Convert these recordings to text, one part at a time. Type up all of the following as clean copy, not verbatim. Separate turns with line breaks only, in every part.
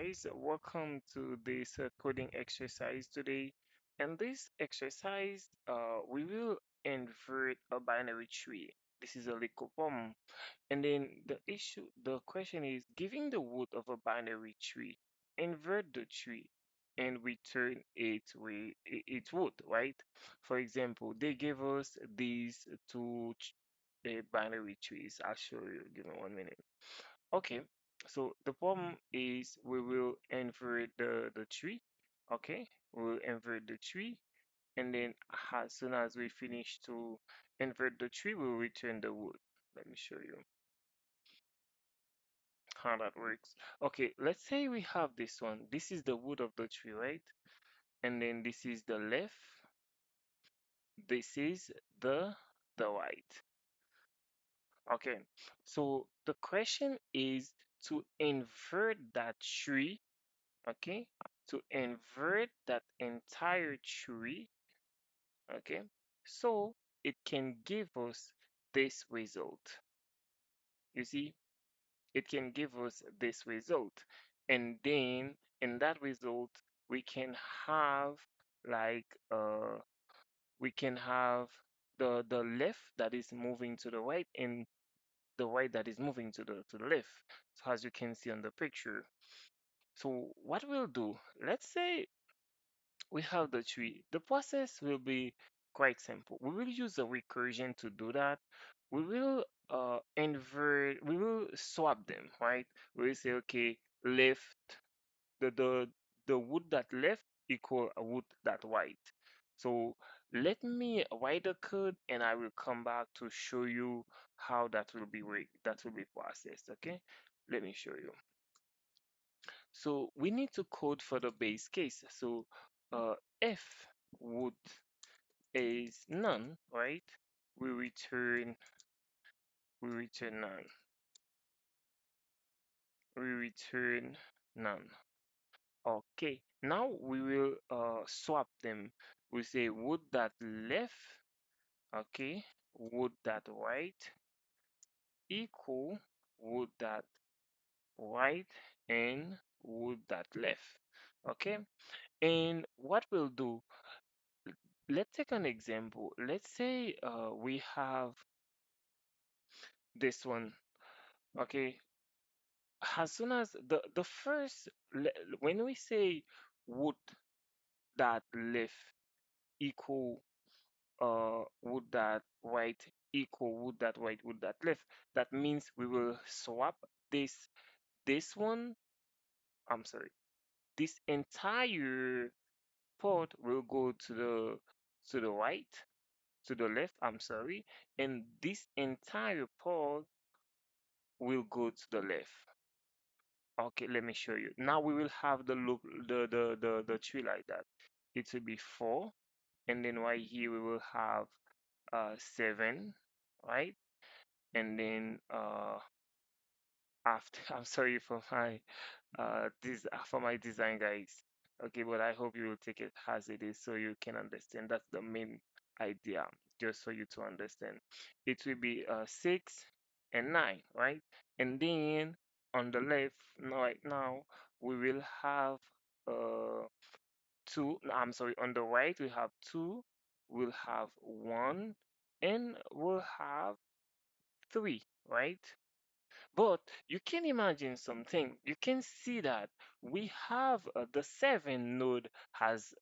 guys, welcome to this coding exercise today. In this exercise, we will invert a binary tree. This is a little poem. And then the question is, giving the wood of a binary tree, invert the tree and return its wood, right? For example, they gave us these binary trees. I'll show you. Give me 1 minute. Okay, so the problem is we will invert the tree. Okay, we'll invert the tree, and then as soon as we finish to invert the tree, we'll return the wood. Let me show you how that works. Okay, let's say we have this one. This is the wood of the tree, right? And then this is the left. This is the right. Okay, so the question is to invert that tree, okay, to invert that entire tree, okay, so it can give us this result. You see, it can give us this result. And then in that result, we can have like we can have the left that is moving to the right and the right that is moving to the left. So as you can see on the picture. So what we'll do, let's say we have the tree. The process will be quite simple. We will use a recursion to do that. We will we will swap them, right? We will say, okay, left the the the wood that left equal a wood that right. So let me write the code and I will come back to show you how that will be processed, okay? Let me show you. So we need to code for the base case. So if wood is none, right? We return none. We return none. Okay. Now we will swap them. We say wood that left, okay, wood that right equal wood that right and wood that left. Okay. And what we'll do, let's take an example. Let's say we have this one. Okay, as soon as the first when we say would that left equal would that right equal would that left, that means we will swap this one, I'm sorry, this entire part will go to the right, to the left, I'm sorry, and this entire part will go to the left. Okay, let me show you. Now we will have the loop, the tree like that. It will be 4, and then right here we will have 7, right? And then after, I'm sorry for my design, guys. Okay, but I hope you will take it as it is so you can understand. That's the main idea, just for you to understand. It will be 6 and 9, right? And then on the left, right now, we will have 2. No, I'm sorry, on the right, we have 2, we'll have 1, and we'll have 3, right? But you can imagine something. You can see that we have the 7 node has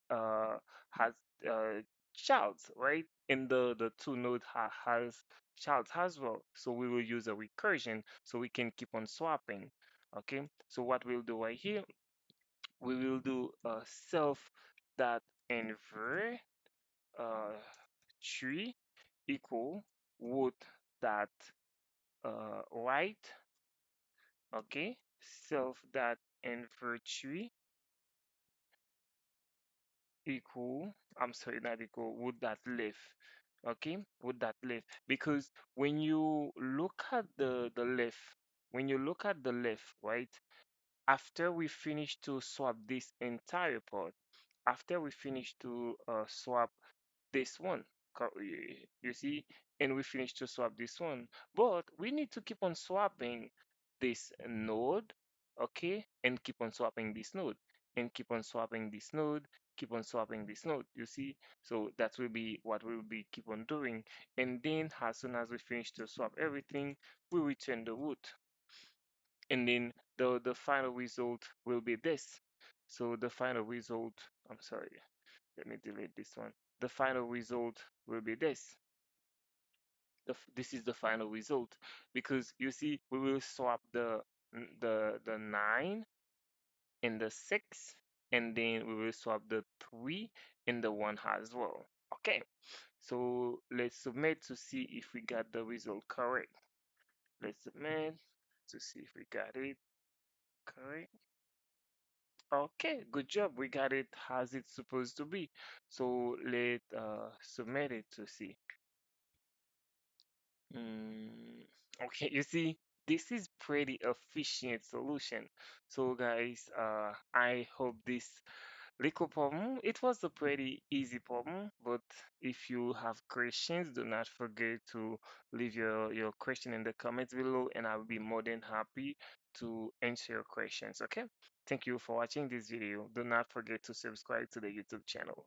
child, right? And the 2 node has child as well. So we will use a recursion so we can keep on swapping. Okay. So what we'll do right here, we will do self that invert uh, tree equal would that right. Okay, self that invert tree equal, I'm sorry, not equal, would that left. Okay, would that left. Because when you look at the left, when you look at the left, right, after we finish to swap this entire part, after we finish to swap this one, you see, and we finish to swap this one, but we need to keep on swapping this node, okay, and keep on swapping this node, and keep on swapping this node, keep on swapping this node. You see, so that will be what we'll be keep on doing. And then as soon as we finish to swap everything, we return the root, and then the final result will be this. So the final result, I'm sorry, let me delete this one. The final result will be this. This is the final result, because you see we will swap the 9 and the 6, and then we will swap the 3 and the 1 as well. Okay, so let's submit to see if we got the result correct. Let's submit to see if we got it correct. Okay, good job. We got it as it's supposed to be. So let submit it to see. Mm, okay, you see, this is pretty efficient solution. So guys, I hope this little problem, it was a pretty easy problem, but if you have questions, do not forget to leave your question in the comments below, and I will be more than happy to answer your questions, okay? Thank you for watching this video. Do not forget to subscribe to the YouTube channel.